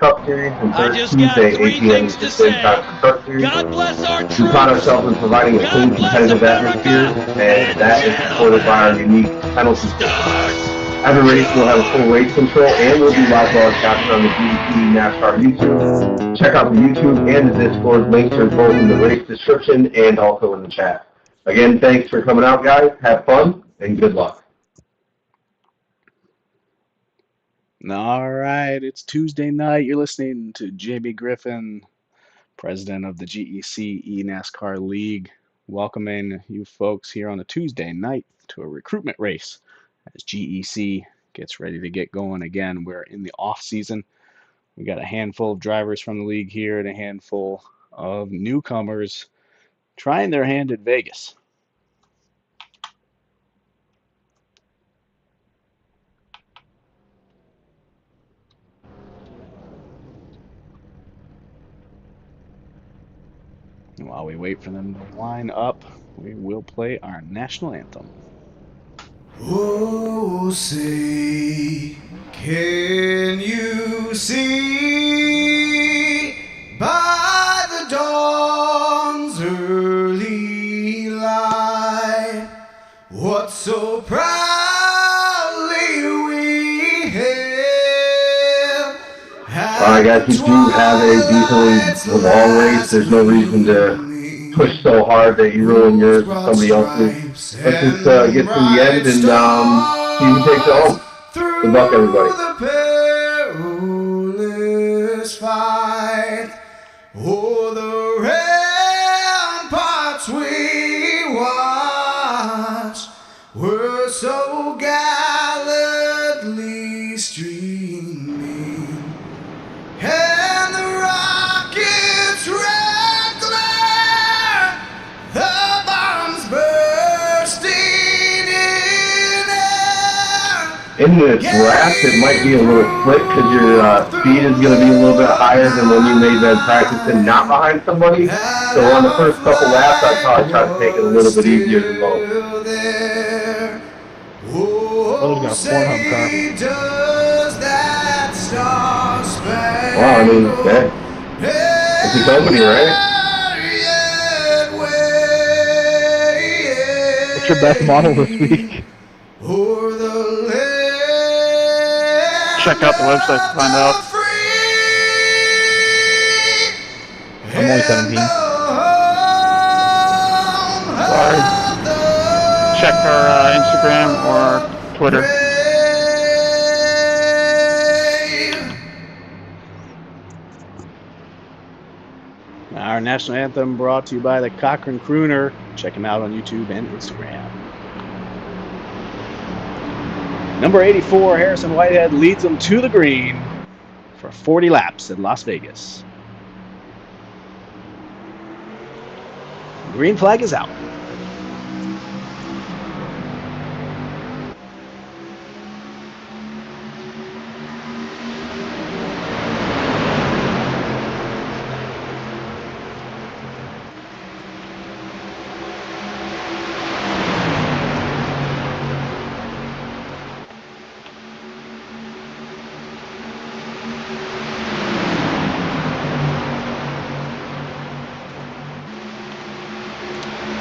Cup Series and third Tuesday, 8 p.m. Eastern Standard Time for Truck Series. God bless our troops. We pride ourselves in providing a clean, competitive atmosphere, and that is supported by our unique penalty system. Every race will have a full race control, and we'll be live broadcasting on the GEC NASCAR YouTube. Check out the YouTube and the Discord. Links are both in the race description and also in the chat. Again, thanks for coming out, guys. Have fun, and good luck. All right, it's Tuesday night. You're listening to Jamie Griffin, president of the GEC NASCAR League, welcoming you folks here on a Tuesday night to a recruitment race as GEC gets ready to get going again. We're in the off season. We got a handful of drivers from the league here and a handful of newcomers trying their hand at Vegas. And while we wait for them to line up, we will play our national anthem. Oh, say, can you see by the dawn's early light what so proudly we hailed? All right, guys, we do have a decently long race. There's no reason to push so hard that you ruin yours with somebody else's. Let's just get to the end and see who takes it home. Good luck, everybody. Oh, the ramparts we watched were so gallantly streaming, and the rockets red glare, the bombs bursting in air. In the draft, it might be a little split because your speed is going to be a little bit higher than when you made that practice and not behind somebody. So on the first couple laps, I'd probably try to take it a little bit easier than most. Lowe's got a Pornhub car. Well, I mean, yeah. It's a company, right? What's your best model this week? Check out the website to find out. I'm only 17. Sorry. Check our Instagram or Twitter. Our national anthem brought to you by the Cochran Crooner. Check him out on YouTube and Instagram. Number 84, Harrison Whitehead, leads them to the green for 40 laps at Las Vegas. Green flag is out.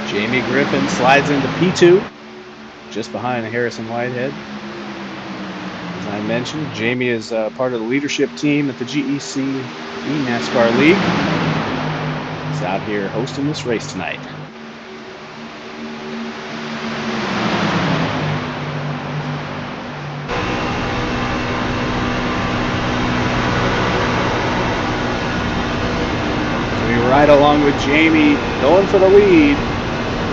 Jamie Griffin slides into P2, just behind Harrison Whitehead. As I mentioned, Jamie is part of the leadership team at the GEC NASCAR League. He's out here hosting this race tonight. We ride along with Jamie, going for the lead.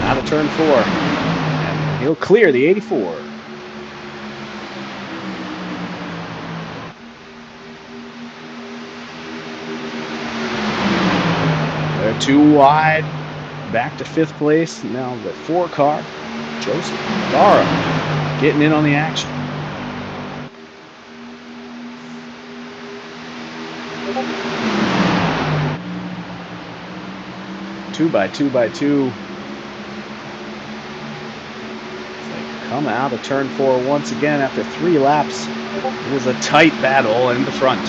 Out of turn 4. And he'll clear the 84. They're too wide. Back to 5th place. Now the 4 car. Joseph Barra getting in on the action. Two by two. Come out of turn 4 once again after 3 laps. It was a tight battle in the front.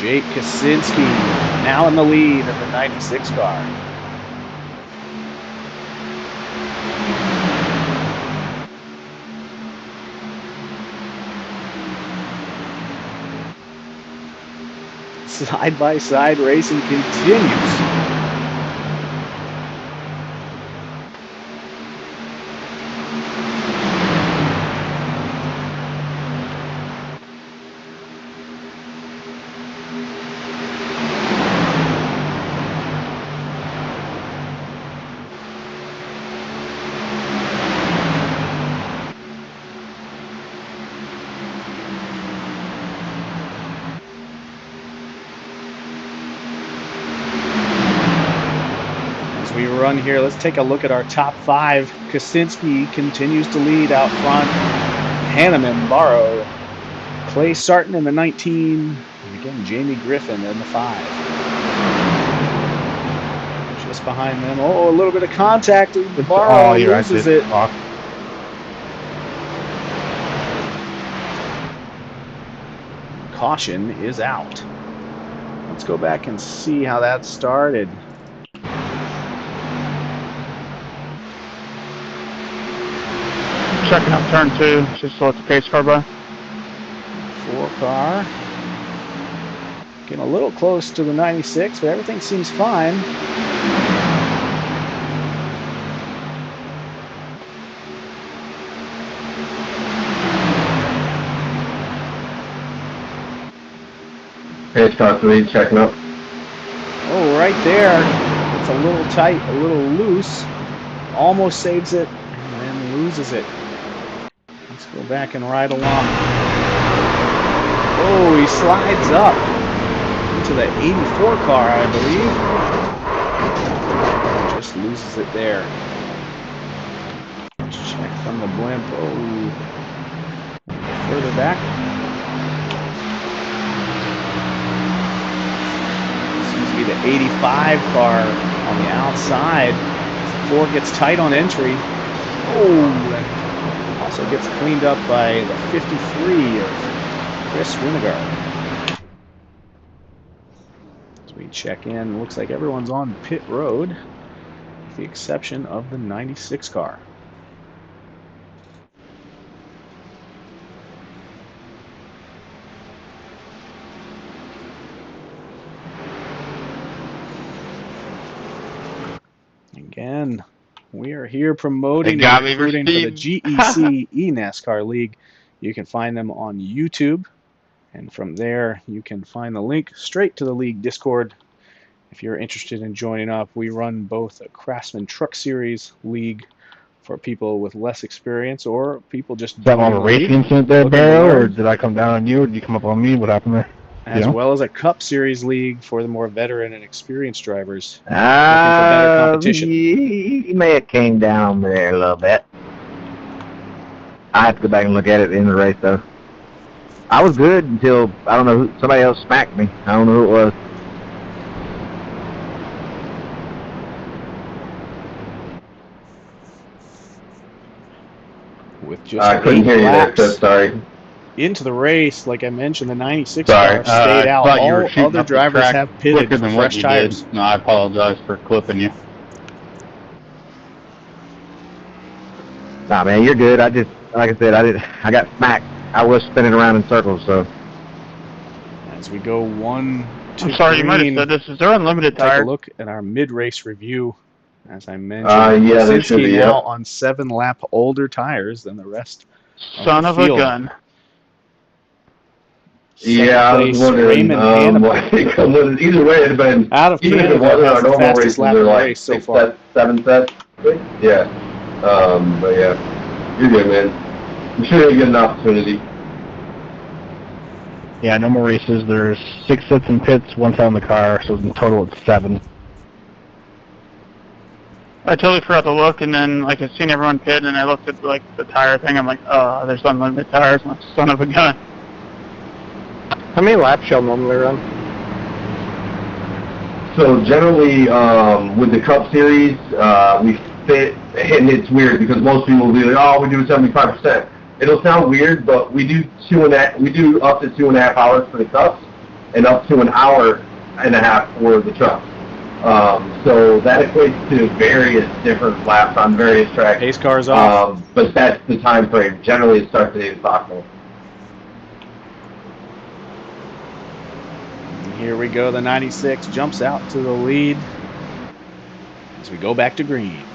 Jake Kaczynski now in the lead of the 96 car. Side-by-side racing continues. We run here. Let's take a look at our top 5. Kaczynski continues to lead out front. Hanneman, Barrow, Clay Sarton in the 19, and again Jamie Griffin in the 5. Just behind them. Oh, a little bit of contact. Barrow loses it. Caution is out. Let's go back and see how that started. Checking up turn 2, just to let the pace car by. 4 car. Getting a little close to the 96, but everything seems fine. Pace car 3 checking up. Oh, right there. It's a little tight, a little loose. Almost saves it, and then loses it. Let's go back and ride along. Oh, he slides up into the 84 car, I believe. Just loses it there. Let's check from the blimp. Oh, further back. Seems to be the 85 car on the outside. 4 gets tight on entry. Oh, also gets cleaned up by the 53 of Chris Winnegar. As we check in, looks like everyone's on pit road, with the exception of the 96 car. Again, we are here promoting and recruiting for the GEC eNASCAR League. You can find them on YouTube, and from there you can find the link straight to the league Discord. If you're interested in joining up, we run both a Craftsman Truck Series league for people with less experience or people just Is that on a racing incident there, Barrow, or did I come down on you, or did you come up on me? What happened there? As well as a Cup Series league for the more veteran and experienced drivers looking for better competition. You may have came down there a little bit. I have to go back and look at it in the race, though. I was good until, I don't know, somebody else smacked me. I don't know who it was. With just I couldn't hear you there, so sorry. Into the race, like I mentioned, the 96 car stayed out. All other drivers have pitted for fresh tires. No, I apologize for clipping you. Nah, man, you're good. I just, like I said, I got smacked. I was spinning around in circles, so. As we go 1, 2, I'm sorry, green, you might have said this. Is there unlimited tires? Take a look at our mid-race review. As I mentioned, yeah, there should be, now on 7-lap older tires than the rest. Son of a gun. Yeah, I was wondering. I think either way, it'd been out of even if it wasn't our normal races, they're like 6 sets, 7 sets. Yeah, but yeah, you're good, man. I'm sure you get an opportunity. Yeah, no more races. There's 6 sets in pits, 1 set on the car, so in total it's 7. I totally forgot to look, and then like I seen everyone pit, and I looked at like the tire thing. I'm like, oh, there's unlimited tires. I'm like, son of a gun. How many laps shall normally run? So generally, with the Cup Series, we fit, and it's weird because most people will be like, oh, we do 75%. It'll sound weird, but we do up to 2.5 hours for the Cups. and up to an hour and a half for the trucks. So that equates to various different laps on various tracks. Pace car's off. But that's the time frame. Generally, it starts at 8 o'clock. And here we go. The 96 jumps out to the lead as we go back to green.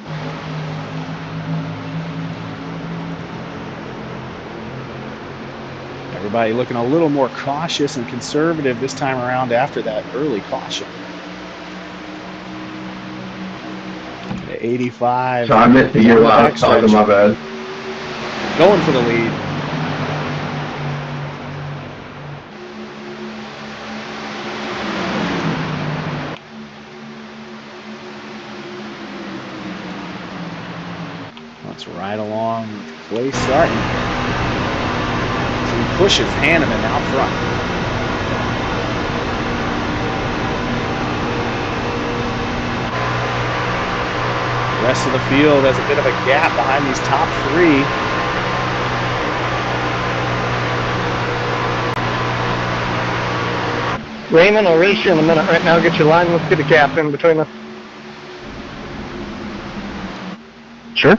Everybody looking a little more cautious and conservative this time around after that early caution. The 85. So I missed the year while I was talking, my bad. Going for the lead. Let's ride along with Clay Sarton. So he pushes Hanneman out front. The rest of the field has a bit of a gap behind these top three. Raymond, I'll race you in a minute right now. Get your line. Let's get a gap in between us. Sure.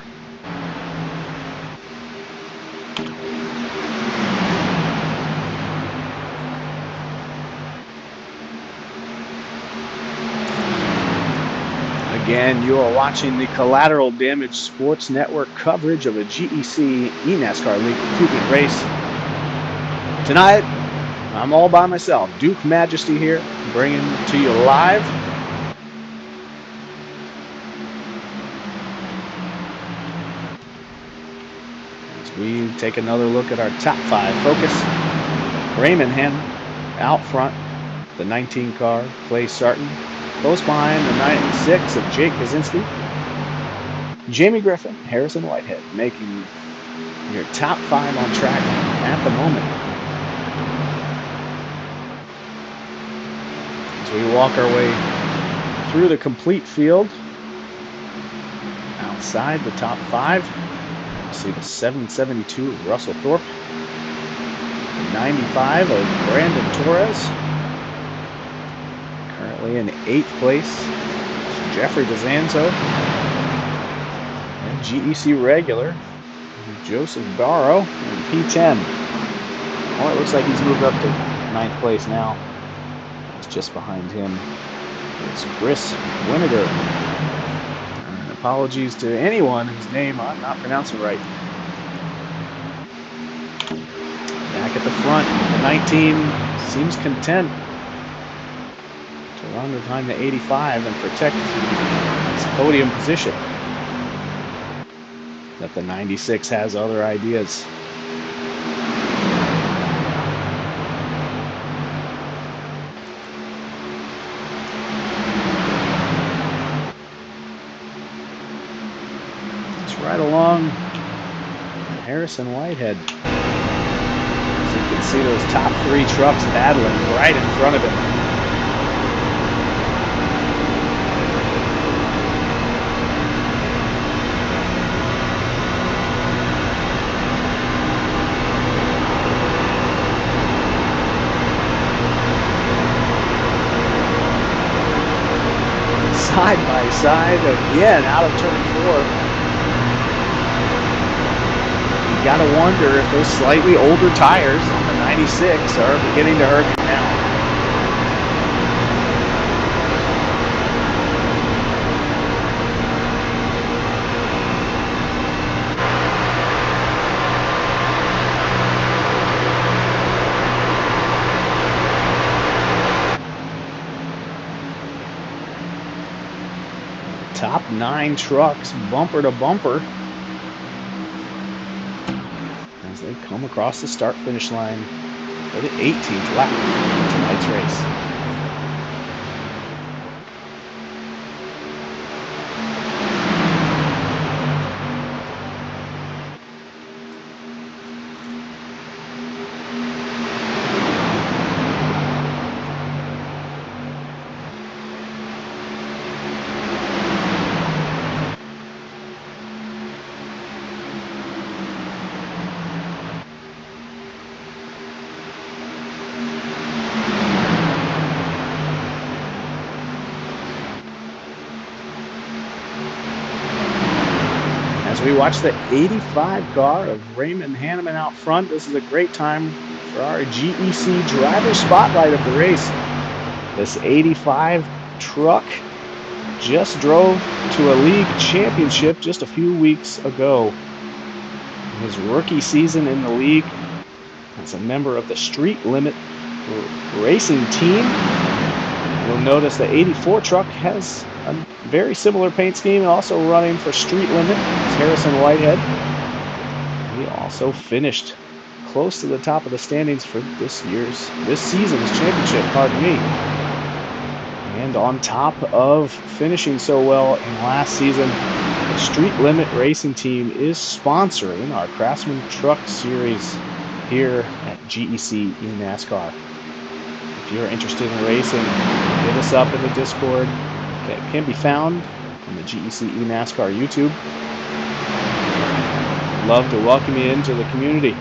Again, you are watching the Collateral Damage Sports Network coverage of a GEC eNASCAR League recruitment race. Tonight, I'm all by myself. Duke Majesty here, bringing it to you live. As we take another look at our top five focus. Raymond Hannon out front, the 19 car, Clay Sarton. Close behind the 96 of Jake Kaczynski. Jamie Griffin, Harrison Whitehead, making your top five on track at the moment. As we walk our way through the complete field, outside the top five, you see the 772 of Russell Thorpe, the 95 of Brandon Torres. Currently in 8th place, Jeffrey DeZanzo, and GEC regular Joseph Barrow in P10. Well, it looks like he's moved up to 9th place now. It's just behind him. It's Chris Winiger. And apologies to anyone whose name I'm not pronouncing right. Back at the front, the 19 seems content to run behind the 85 and protect its podium position. That the 96 has other ideas. Let's ride along Harrison Whitehead. As you can see those top three trucks battling right in front of him. Side by side again out of turn 4. You gotta wonder if those slightly older tires on the 96 are beginning to hurt him now. Top 9 trucks, bumper to bumper, as they come across the start-finish line for the 18th lap of tonight's race. As we watch the 85 car of Raymond Hanneman out front, this is a great time for our GEC driver spotlight of the race. This 85 truck just drove to a league championship just a few weeks ago. His rookie season in the league as a member of the Street Limit racing team. You'll notice the 84 truck has a very similar paint scheme, also running for Street Limit. It's Harrison Whitehead. He also finished close to the top of the standings for this season's championship, pardon me. And on top of finishing so well in last season, the Street Limit Racing Team is sponsoring our Craftsman Truck Series here at GEC eNASCAR. If you're interested in racing, hit us up in the Discord. It can be found on the GEC eNASCAR YouTube. Love to welcome you into the community.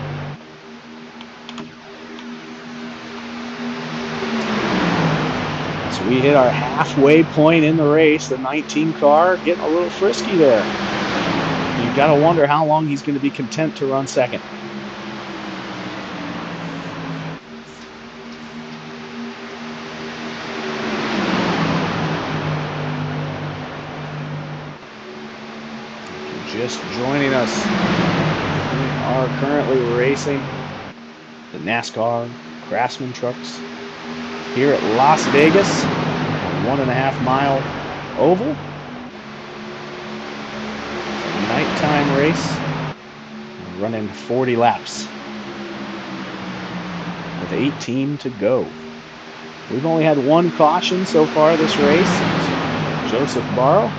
As we hit our halfway point in the race, the 19 car getting a little frisky there. You've got to wonder how long he's going to be content to run second. Just joining us, we are currently racing the NASCAR Craftsman trucks here at Las Vegas, a 1.5 mile oval. It's a nighttime race. We're running 40 laps with 18 to go. We've only had one caution so far this race. It's Joseph Barrow.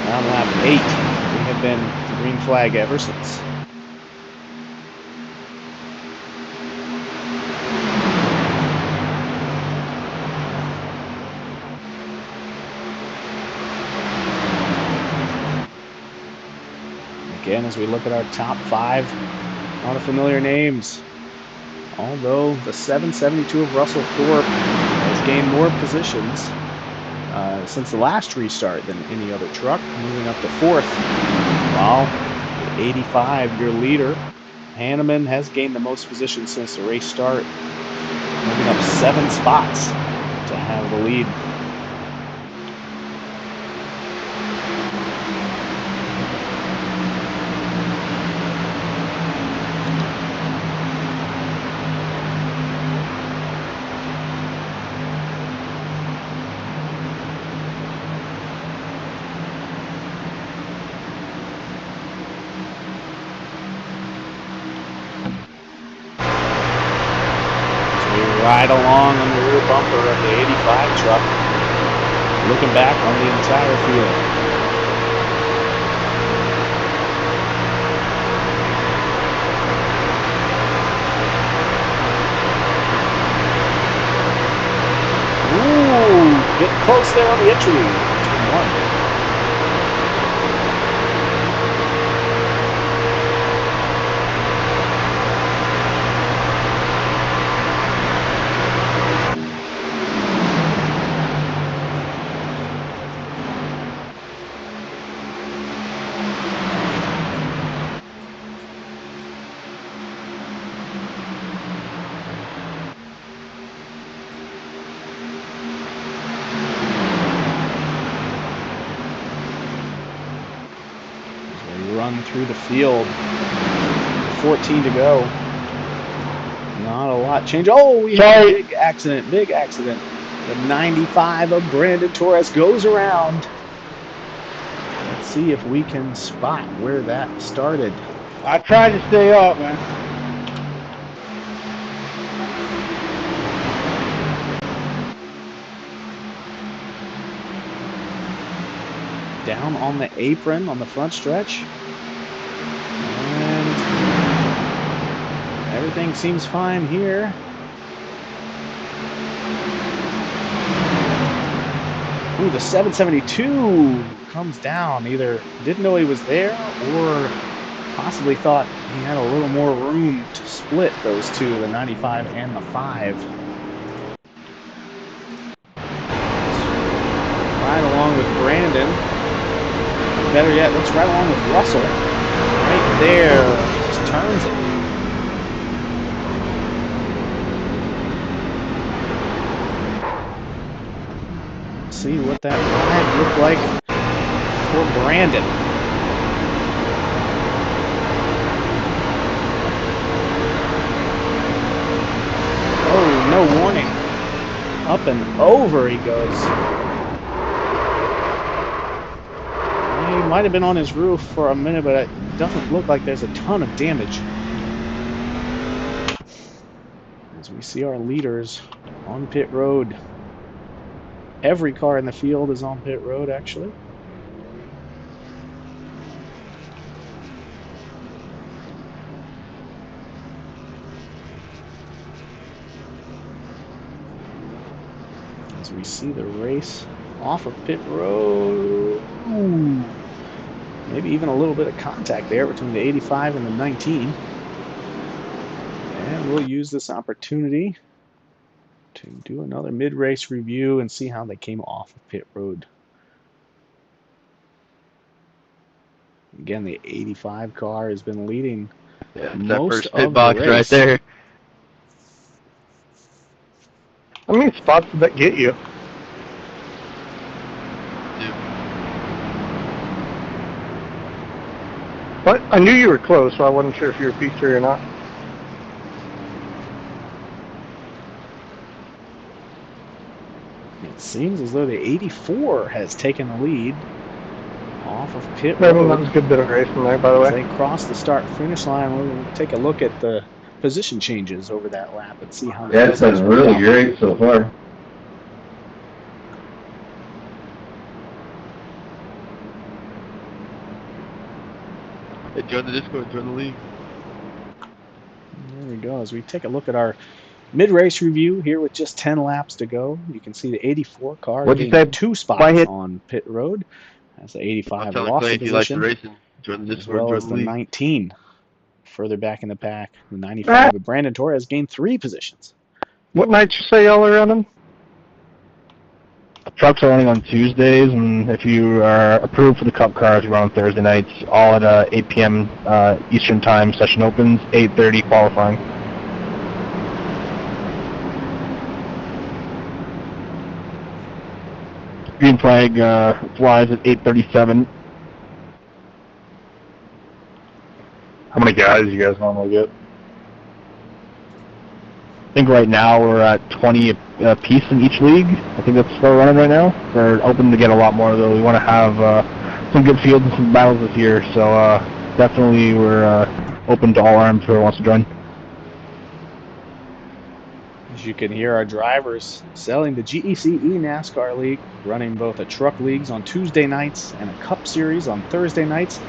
On lap 8, we have been green flag ever since. Again, as we look at our top 5, a lot of familiar names. Although the 772 of Russell Thorpe has gained more positions since the last restart than any other truck, moving up to 4th, while the 85, your leader, Hanneman, has gained the most positions since the race start, moving up 7 spots to have the lead. Right along on the rear bumper of the 85 truck, looking back on the entire field. Ooh, getting close there on the entry. Turn 1. Through the field, 14 to go. Not a lot change. Oh, we had a big accident. The 95 of Brandon Torres goes around. Let's see if we can spot where that started. I tried to stay up, man. Down on the apron on the front stretch. And everything seems fine here. Ooh, the 772 comes down. Either didn't know he was there or possibly thought he had a little more room to split those two, the 95 and the 5. ride along with Brandon. Better yet, let's ride along with Russell. Right there. Just turns it. See what that ride looked like for Brandon. Oh, no warning. Up and over he goes. He might have been on his roof for a minute, but it doesn't look like there's a ton of damage. As we see our leaders on pit road. Every car in the field is on pit road, actually. As we see the race off of pit road. Ooh. Maybe even a little bit of contact there between the 85 and the 19. And we'll use this opportunity to do another mid-race review and see how they came off of pit road. Again, the 85 car has been leading most first pit of box the race. right there. How many spots did that get you? But I knew you were close, so I wasn't sure if you were P3 or not. It seems as though the 84 has taken the lead off of pit That road. was a good bit of racing there, by the way. As they cross the start-finish line, we'll take a look at the position changes over that lap and see how That's been really great so far. Hey, join the Discord, join the league. There we go. As we take a look at our mid-race review here with just 10 laps to go, you can see the 84 car gained 2 spots on pit road, as the 85 lost the position, as well as the 19 further back in the pack. The 95 of Brandon Torres gained 3 positions. What nights you say y'all are running? Trucks are running on Tuesdays, and if you are approved for the Cup cars, you run on Thursday nights, all at 8 p.m. Eastern Time. Session opens, 8:30 qualifying. Green flag flies at 8:37. How many guys do you guys normally get? I think right now we're at 20 apiece in each league. I think that's still running right now. We're open to get a lot more, though. We want to have some good fields and some battles this year, so definitely we're open to all arms whoever wants to join. As you can hear, our drivers selling the GEC NASCAR League, running both a truck leagues on Tuesday nights and a Cup Series on Thursday nights.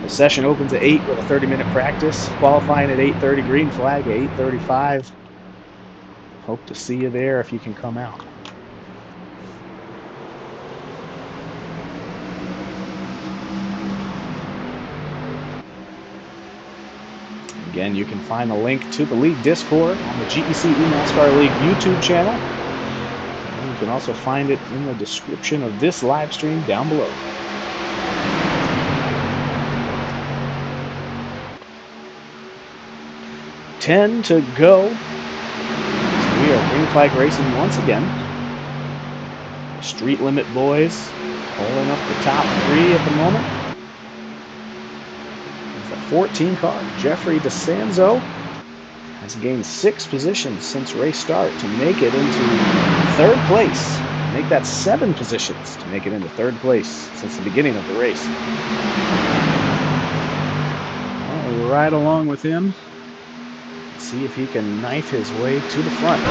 The session opens at 8 with a 30-minute practice, qualifying at 8:30, green flag at 8:35. Hope to see you there if you can come out. Again, you can find the link to the league Discord on the GEC NASCAR League YouTube channel. And you can also find it in the description of this live stream down below. Ten to go. We are green flag racing once again. The Street Limit boys pulling up the top 3 at the moment. The 14 car, Jeffrey DeSanzo, has gained 6 positions since race start to make it into 3rd place. Make that 7 positions to make it into 3rd place since the beginning of the race. Well, we'll ride along with him. See if he can knife his way to the front.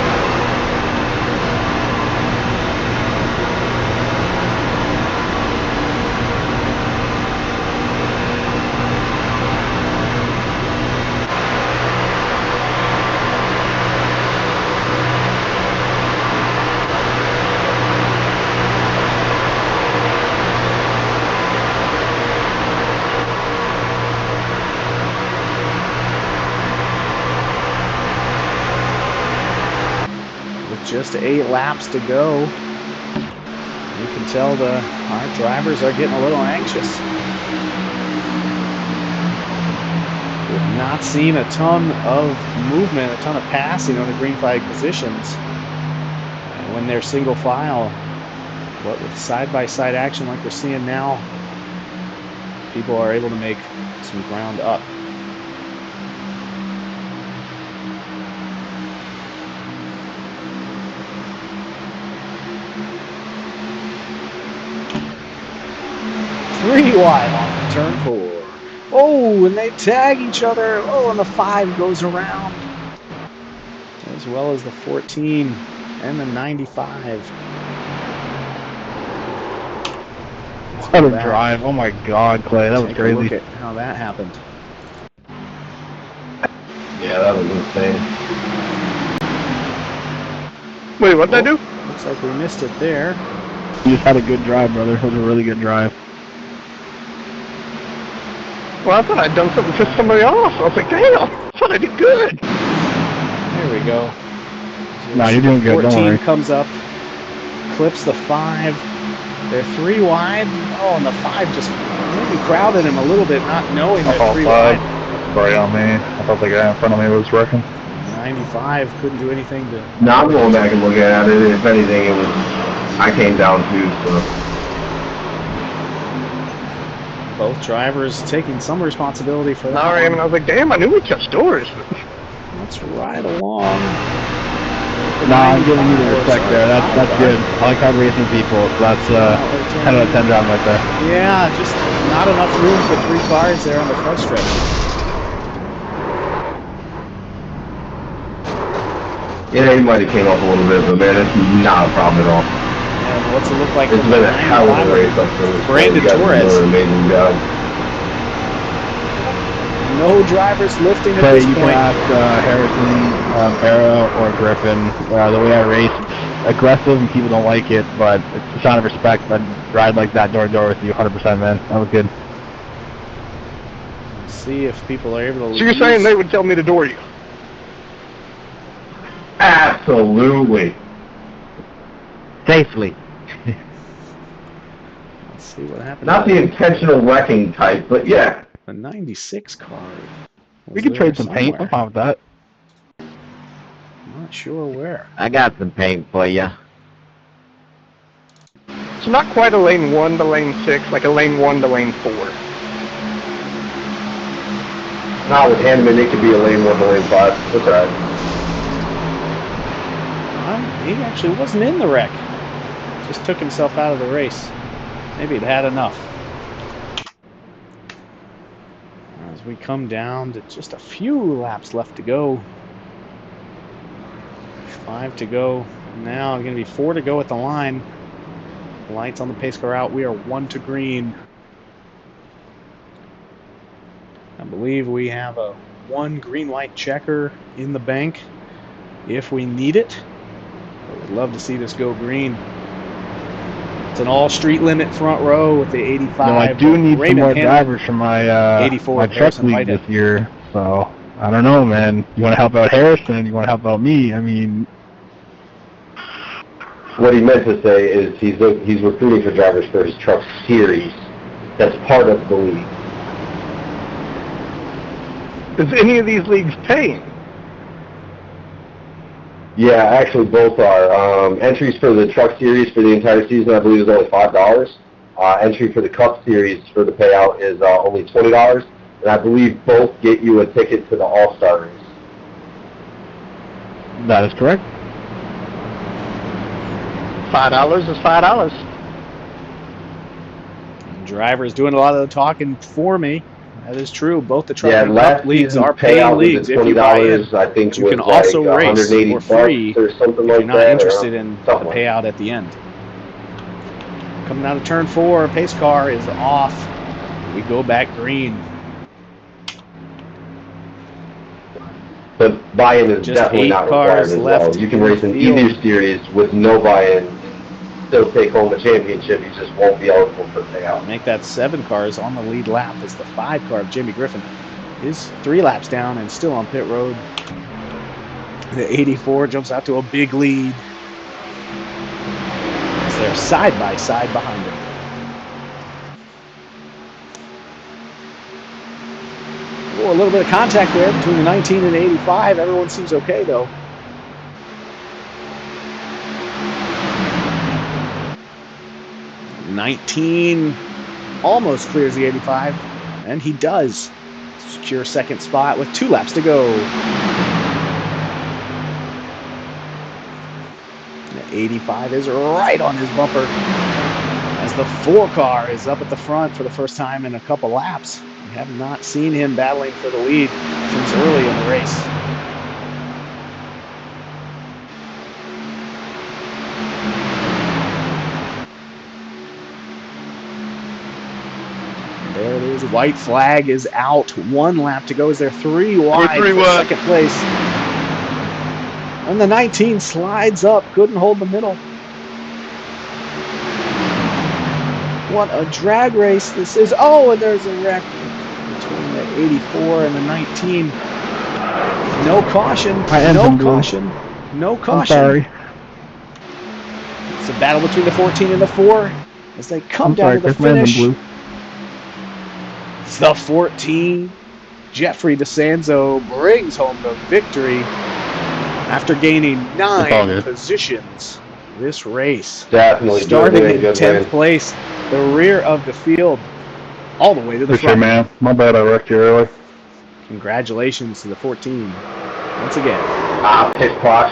Just 8 laps to go. You can tell our drivers are getting a little anxious. We've not seen a ton of movement, a ton of passing on the green flag positions. And when they're single file, but with side-by-side action like we're seeing now, people are able to make some ground up. Three wide on turn 4. Oh, and they tag each other. Oh, and the 5 goes around, as well as the 14 and the 95. What a drive. Oh my God, Clay. That was crazy. Look at how that happened. Yeah, that was insane. Wait, what'd I do? Looks like we missed it there. You just had a good drive, brother. It was a really good drive. Well, I thought I'd done something to somebody else. I was like, damn, I thought I did good. There we go. No, you're doing good. 14 Don't worry. comes up, clips the 5. They're 3 wide. Oh, and the 5 just maybe crowded him a little bit, not knowing they're 3 wide. Sorry on me. I thought the guy in front of me was wrecking. 95 couldn't do anything to... No, I'm going back and looking at it. If anything, it was... I came down too, so... Both drivers taking some responsibility for that. Sorry, I mean, I was like, damn, I knew we touched doors. Let's ride along. Nah, I'm giving you the respect there. That's good. I like iRacing people. So that's 10 out of 10 job right there. Yeah, just not enough room for 3 cars there on the front stretch. Yeah, he might have came off a little bit, but man, it's not a problem at all. And what's it look like? It's been a hell of a race up to this Brandon point. You guys Torres. are doing an amazing job. No drivers lifting at Clay, this you point. can ask Harrison, Era, or Griffin. The way I race, it's aggressive and people don't like it, but it's a sign of respect. I'd ride like that door to door with you 100%, man. That was good. Let's see if people are able to... So you're saying they would tell me to door you? Absolutely. Safely. Let's see what happens. Not the intentional wrecking type, but yeah. The 96 car. We could trade some paint. I'm fine with that. I'm not sure where. I got some paint for you. It's not quite a lane 1 to lane 6, like a lane 1 to lane 4. Not with Hanneman, it could be a lane 1 to lane 5. That's all right. He actually wasn't in the wreck. Just took himself out of the race. Maybe he'd had enough. As we come down to just a few laps left to go. 5 to go. Now going to be 4 to go at the line. Lights on the pace car out. We are 1 to green. I believe we have a 1 green light checker in the bank if we need it. I would love to see this go green. It's an all street limit front row with the 85. No, I do need some Raymond more Henry, drivers for my 84 my truck Harrison league Whitehead. this year. So I don't know, man. You want to help out Harrison? You want to help out me? I mean, What he meant to say is he's recruiting for drivers for his truck series. That's part of the league. Is any of these leagues paying? Yeah, actually both are. Entries for the truck series for the entire season, I believe, is only $5. Entry for the Cup series for the payout is only $20. And I believe both get you a ticket to the All-Star race. that is correct. $5 is $5. Drivers doing a lot of the talking for me. That is true. Both the truck Yeah, and last cup leagues season's are payout paying was leagues at if you buy in. $20, I think You was can also like race $180 for free or something if like you're not that, interested in the something like that. payout at the end. Coming out of turn 4, pace car is off. We go back green. But buy-in is Just definitely 8 not required cars as left well. You can in the race in field. either series with no buy-in, still take home the championship. You just won't be eligible for the payout. Make that 7 cars on the lead lap as the 5 car of Jimmy Griffin is 3 laps down and still on pit road. The 84 jumps out to a big lead. they're side by side behind him. Oh, a little bit of contact there between the 19 and the 85. Everyone seems okay, though. '19 almost clears the 85, and he does secure second spot with 2 laps to go. The 85 is right on his bumper as the 4 car is up at the front for the first time in a couple laps. We have not seen him battling for the lead since early in the race. There it is. White flag is out. 1 lap to go. Is there 3 wide for second place? And the 19 slides up. Couldn't hold the middle. What a drag race this is. Oh, and there's a wreck between the 84 and the 19. No caution. No caution. No caution. I'm sorry. It's a battle between the 14 and the 4 as they come down to the finish. The 14, Jeffrey DeSanzo, brings home the victory after gaining 9 positions this race. Definitely starting in 10th place, the rear of the field, all the way to the front. Sure, man. My bad, I wrecked you early. Congratulations to the 14 once again. Pitch Posh.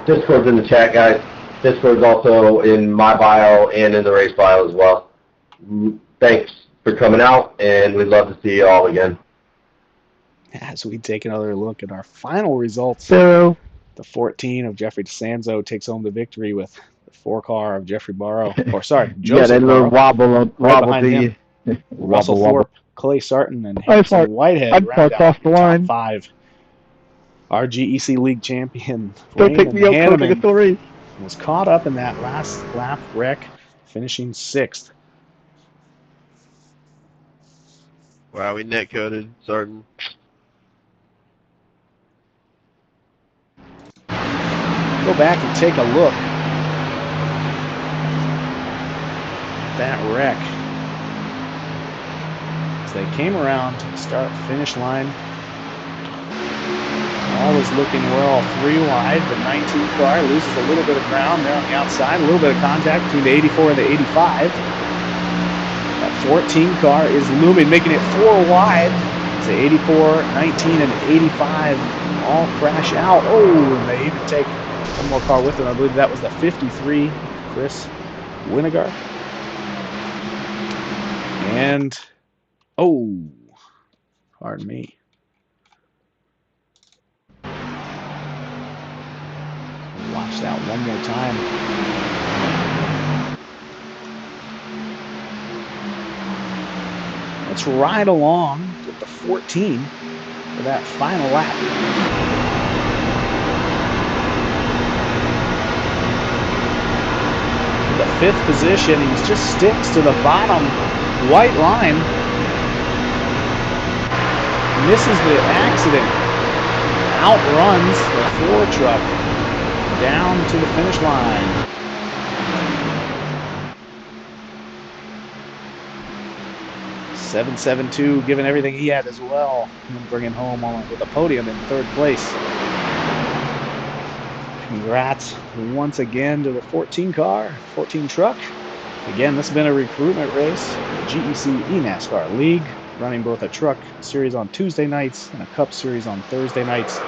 Discord's in the chat, guys. Discord's also in my bio and in the race bio as well. Thanks for coming out, and we'd love to see you all again. As we take another look at our final results, So, the 14 of Jeffrey DeSanzo takes home the victory with the 4 car of Jeffrey Barrow, or sorry, Joseph that little Barrow, wobble behind to him. you. Russell wobble. Thorpe, Clay Sarton, and Harrison Whitehead I'd round park out off the the line. top 5. Our GEC League champion, Don't take Raymond me out, coach. I Hanneman, get the race. was caught up in that last lap wreck, finishing 6th. Wow, we netcoded Sarton. Go back and take a look. That wreck. As they came around to the start-finish line, all is looking well. 3 wide. The 19 car loses a little bit of ground there on the outside. A little bit of contact between the 84 and the 85. That 14 car is looming, making it 4 wide. As the 84, 19, and 85 all crash out. Oh, and they even take one more car with them. I believe that was the 53, Chris Winnegar. And, oh, pardon me. Watch that one more time. Let's ride along with the 14 for that final lap. The 5th position, he just sticks to the bottom white line. Misses the accident. Outruns the 4 truck down to the finish line. .772, giving everything he had as well, and bringing home with a podium in 3rd place. Congrats once again to the 14 car, 14 truck. Again, this has been a recruitment race, the GEC eNASCAR League, running both a truck series on Tuesday nights and a cup series on Thursday nights.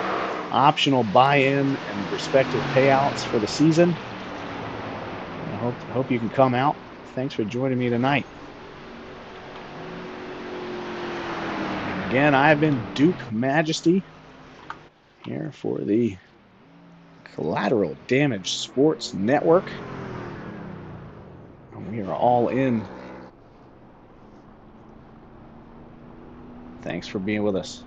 Optional buy-in and respective payouts for the season. I hope you can come out. Thanks for joining me tonight. Again, I've been Duke Majesty here for the Collateral Damage Sports Network. And we are all in. Thanks for being with us.